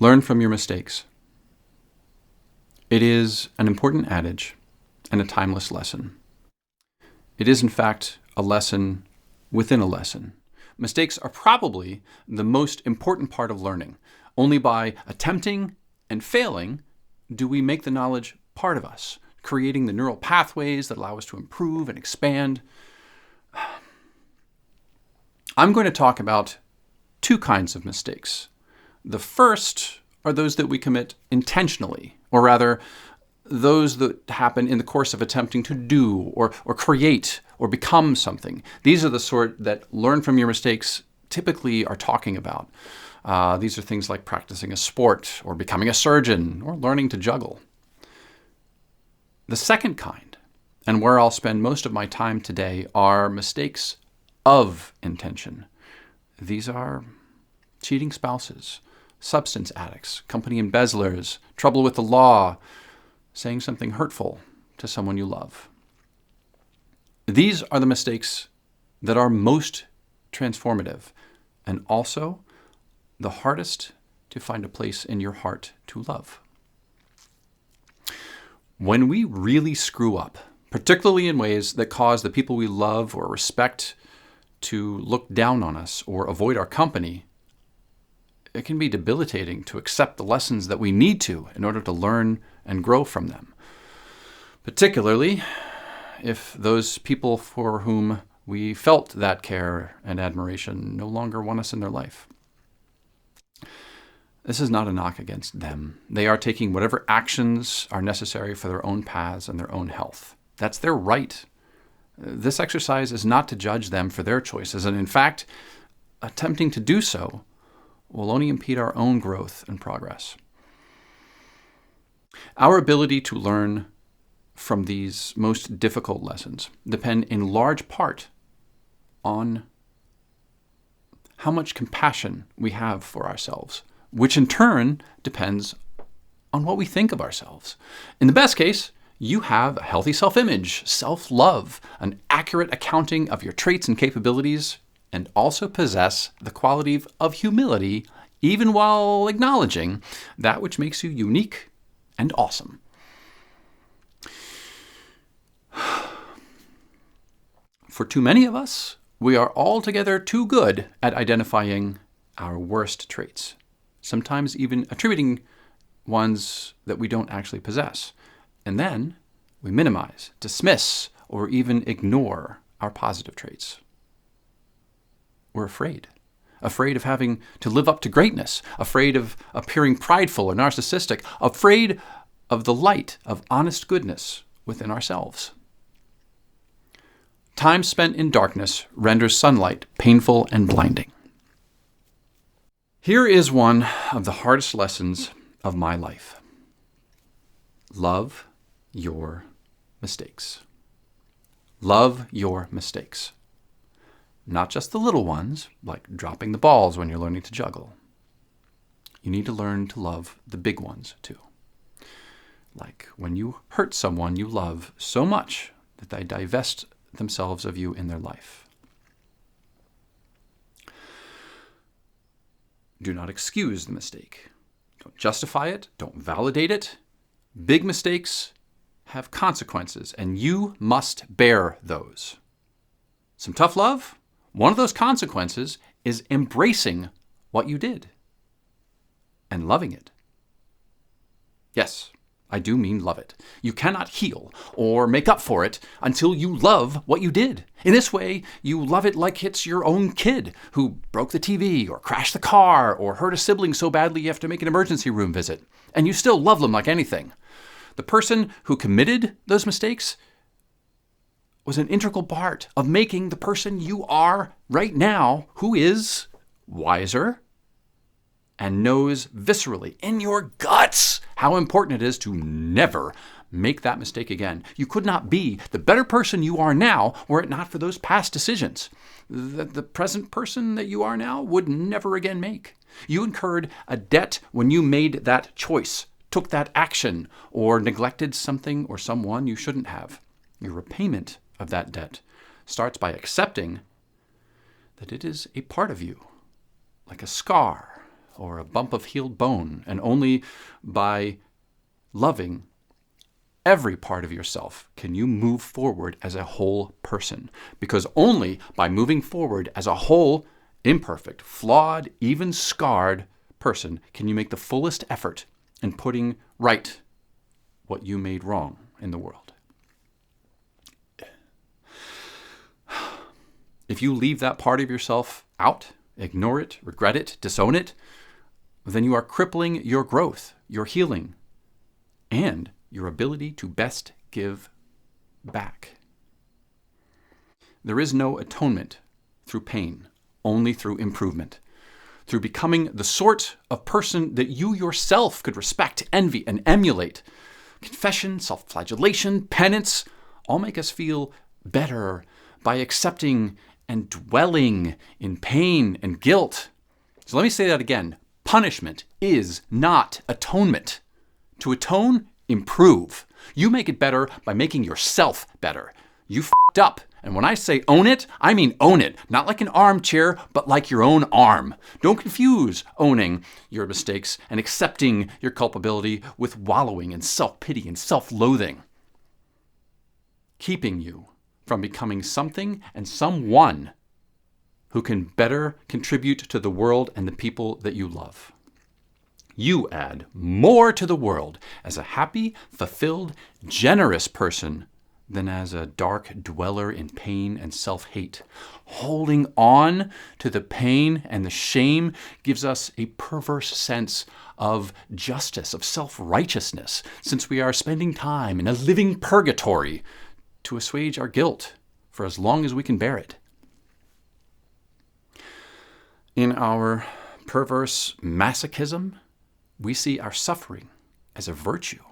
Learn from your mistakes. It is an important adage and a timeless lesson. It is, in fact, a lesson within a lesson. Mistakes are probably the most important part of learning. Only by attempting and failing do we make the knowledge part of us, creating the neural pathways that allow us to improve and expand. I'm going to talk about two kinds of mistakes. The first are those that we commit intentionally, or rather, those that happen in the course of attempting to do or create or become something. These are the sort that learn from your mistakes typically are talking about. These are things like practicing a sport or becoming a surgeon or learning to juggle. The second kind, and where I'll spend most of my time today, are mistakes of intention. These are cheating spouses, substance addicts, company embezzlers, trouble with the law, saying something hurtful to someone you love. These are the mistakes that are most transformative and also the hardest to find a place in your heart to love. When we really screw up, particularly in ways that cause the people we love or respect to look down on us or avoid our company, it can be debilitating to accept the lessons that we need to in order to learn and grow from them. Particularly if those people for whom we felt that care and admiration no longer want us in their life. This is not a knock against them. They are taking whatever actions are necessary for their own paths and their own health. That's their right. This exercise is not to judge them for their choices, and in fact, attempting to do so will only impede our own growth and progress. Our ability to learn from these most difficult lessons depend in large part on how much compassion we have for ourselves, which in turn depends on what we think of ourselves. In the best case, you have a healthy self-image, self-love, an accurate accounting of your traits and capabilities, and also possess the quality of humility, even while acknowledging that which makes you unique and awesome. For too many of us, we are altogether too good at identifying our worst traits, sometimes even attributing ones that we don't actually possess. And then we minimize, dismiss, or even ignore our positive traits. We're afraid of having to live up to greatness, afraid of appearing prideful or narcissistic, afraid of the light of honest goodness within ourselves. Time spent in darkness renders sunlight painful and blinding. Here is one of the hardest lessons of my life. Love your mistakes. Love your mistakes. Not just the little ones, like dropping the balls when you're learning to juggle. You need to learn to love the big ones too. Like when you hurt someone you love so much that they divest themselves of you in their life. Do not excuse the mistake. Don't justify it. Don't validate it. Big mistakes have consequences, and you must bear those. Some tough love? One of those consequences is embracing what you did and loving it. Yes, I do mean love it. You cannot heal or make up for it until you love what you did. In this way, you love it like it's your own kid who broke the TV or crashed the car or hurt a sibling so badly you have to make an emergency room visit. And you still love them like anything. The person who committed those mistakes was an integral part of making the person you are right now, who is wiser and knows viscerally in your guts how important it is to never make that mistake again. You could not be the better person you are now were it not for those past decisions that the present person that you are now would never again make. You incurred a debt when you made that choice, took that action, or neglected something or someone you shouldn't have. Your repayment of that debt starts by accepting that it is a part of you, like a scar or a bump of healed bone, and only by loving every part of yourself can you move forward as a whole person. Because only by moving forward as a whole, imperfect, flawed, even scarred person can you make the fullest effort in putting right what you made wrong in the world. If you leave that part of yourself out, ignore it, regret it, disown it, then you are crippling your growth, your healing, and your ability to best give back. There is no atonement through pain, only through improvement, through becoming the sort of person that you yourself could respect, envy, and emulate. Confession, self-flagellation, penance all make us feel better by accepting and dwelling in pain and guilt. So let me say that again. Punishment is not atonement. To atone, improve. You make it better by making yourself better. You f***ed up. And when I say own it, I mean own it. Not like an armchair, but like your own arm. Don't confuse owning your mistakes and accepting your culpability with wallowing in self-pity and self-loathing, keeping you from becoming something and someone who can better contribute to the world and the people that you love. You add more to the world as a happy, fulfilled, generous person than as a dark dweller in pain and self-hate. Holding on to the pain and the shame gives us a perverse sense of justice, of self-righteousness, since we are spending time in a living purgatory to assuage our guilt for as long as we can bear it. In our perverse masochism, we see our suffering as a virtue.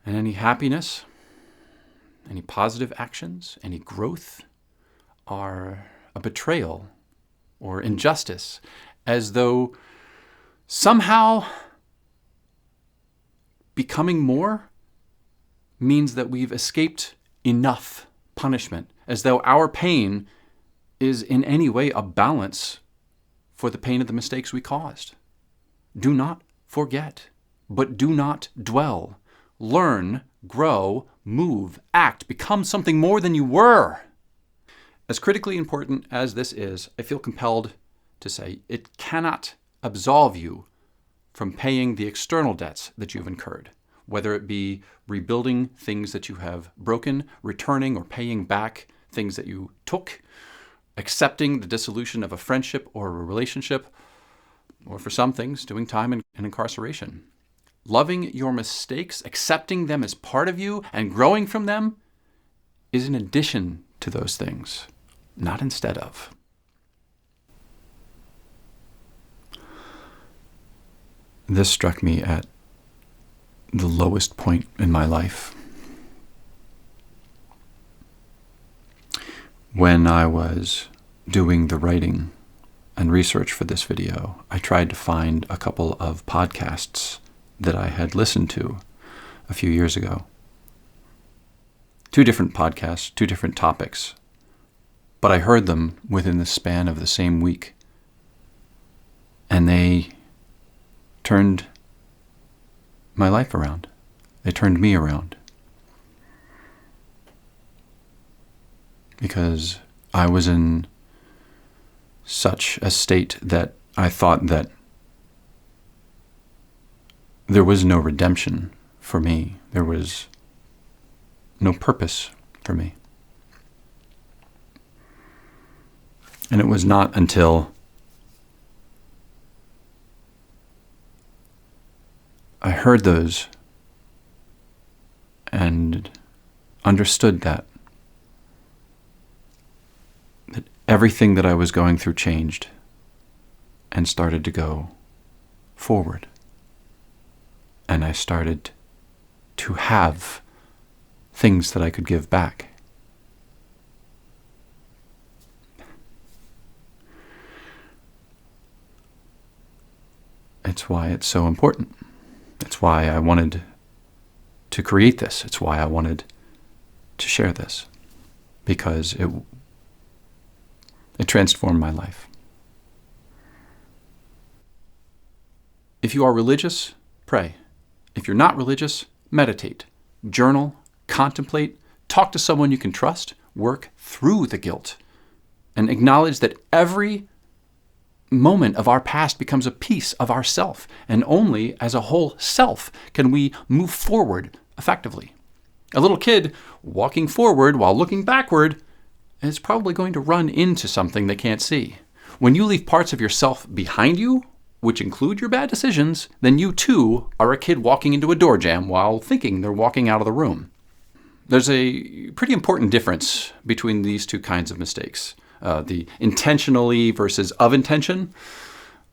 And any happiness, any positive actions, any growth are a betrayal or injustice, as though somehow becoming more means that we've escaped enough punishment, as though our pain is in any way a balance for the pain of the mistakes we caused. Do not forget, but do not dwell. Learn, grow, move, act, become something more than you were. As critically important as this is, I feel compelled to say it cannot absolve you from paying the external debts that you've incurred, whether it be rebuilding things that you have broken, returning or paying back things that you took, accepting the dissolution of a friendship or a relationship, or for some things, doing time in incarceration. Loving your mistakes, accepting them as part of you, and growing from them is in addition to those things, not instead of. This struck me at the lowest point in my life. When I was doing the writing and research for this video, I tried to find a couple of podcasts that I had listened to a few years ago. 2 different podcasts, 2 different topics, but I heard them within the span of the same week, and they turned my life around. They turned me around. Because I was in such a state that I thought that there was no redemption for me. There was no purpose for me. And it was not until I heard those and understood that everything that I was going through changed and started to go forward. And I started to have things that I could give back. It's why it's so important. It's why I wanted to create this. It's why I wanted to share this. Because it transformed my life. If you are religious, pray. If you're not religious, meditate, journal, contemplate, talk to someone you can trust, work through the guilt, and acknowledge that every moment of our past becomes a piece of ourself, and only as a whole self can we move forward effectively. A little kid walking forward while looking backward is probably going to run into something they can't see. When you leave parts of yourself behind you, which include your bad decisions, then you too are a kid walking into a door jamb while thinking they're walking out of the room. There's a pretty important difference between these two kinds of mistakes, the intentionally versus of intention.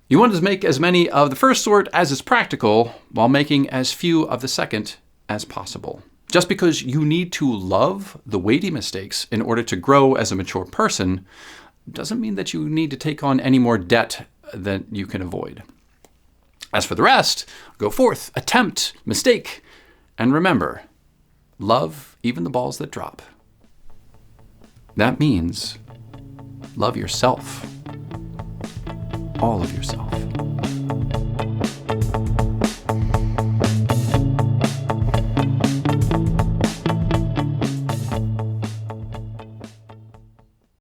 You want to make as many of the first sort as is practical while making as few of the second as possible. Just because you need to love the weighty mistakes in order to grow as a mature person doesn't mean that you need to take on any more debt than you can avoid. As for the rest, go forth, attempt, mistake, and remember, love even the balls that drop. That means love yourself, all of yourself.